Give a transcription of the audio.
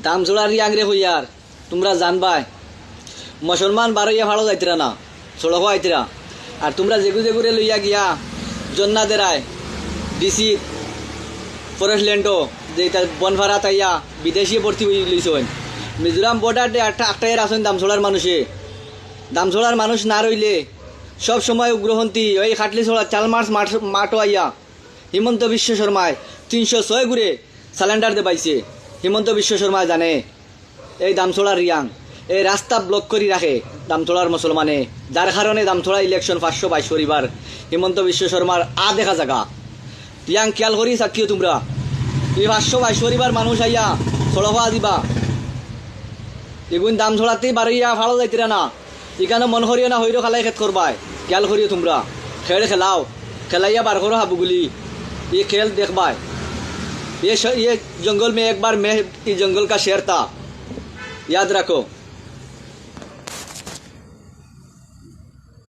দামছড়া রিয়াংরে হইয়ার তোমরা জানবাই মুসলমান বারইয়া ভালো যাইতরা না সড়ক আইতরা আর তোমরা যেগু যেগুরে লইয়া গিয়া জন্না দেরায় ডিসি ফরেস্ট ল্যান্ডও যে তার বনভাড়া তাইয়া বিদেশি ভর্তি হয়ে লইছেন মিজোরাম বর্ডার একটাই আছেন দামছড়ার মানুষে দামছড়ার মানুষ না রইলে সব সময় উগ্রহন্তি ওই খাটলি ছড়া চালমার্স মাঠও আইয়া হিমন্ত বিশ্ব শর্মায় 306 ঘুরে স্যালেন্ডার দে পাইছে হিমন্ত বিশ্ব শর্মা জানে এই দামছড়ার রিয়াং এই রাস্তা ব্লক করে রাখে দামছড়ার মুসলমানে যার কারণে দামছড়া ইলেকশন 522 পরিবার হিমন্ত বিশ্ব শর্মার দেখা জায়গা রিয়াং খেয়াল করি সাক্ষীও তোমরা এই 522 পরিবার মানুষ আইয়া সড়কা দিবা এগুন দামছড়াতেই বাড়িয়া ভালো যাইতিরা না এখানে মন করিও না হইরো খালাই খেত করবাই খেয়াল করিও তোমরা খেল খেলাও খেলাইয়া বার করো হাবুগুলি ये खेल देख बाय ये जंगल में एक बार मैं इस जंगल का शेर था याद रखो।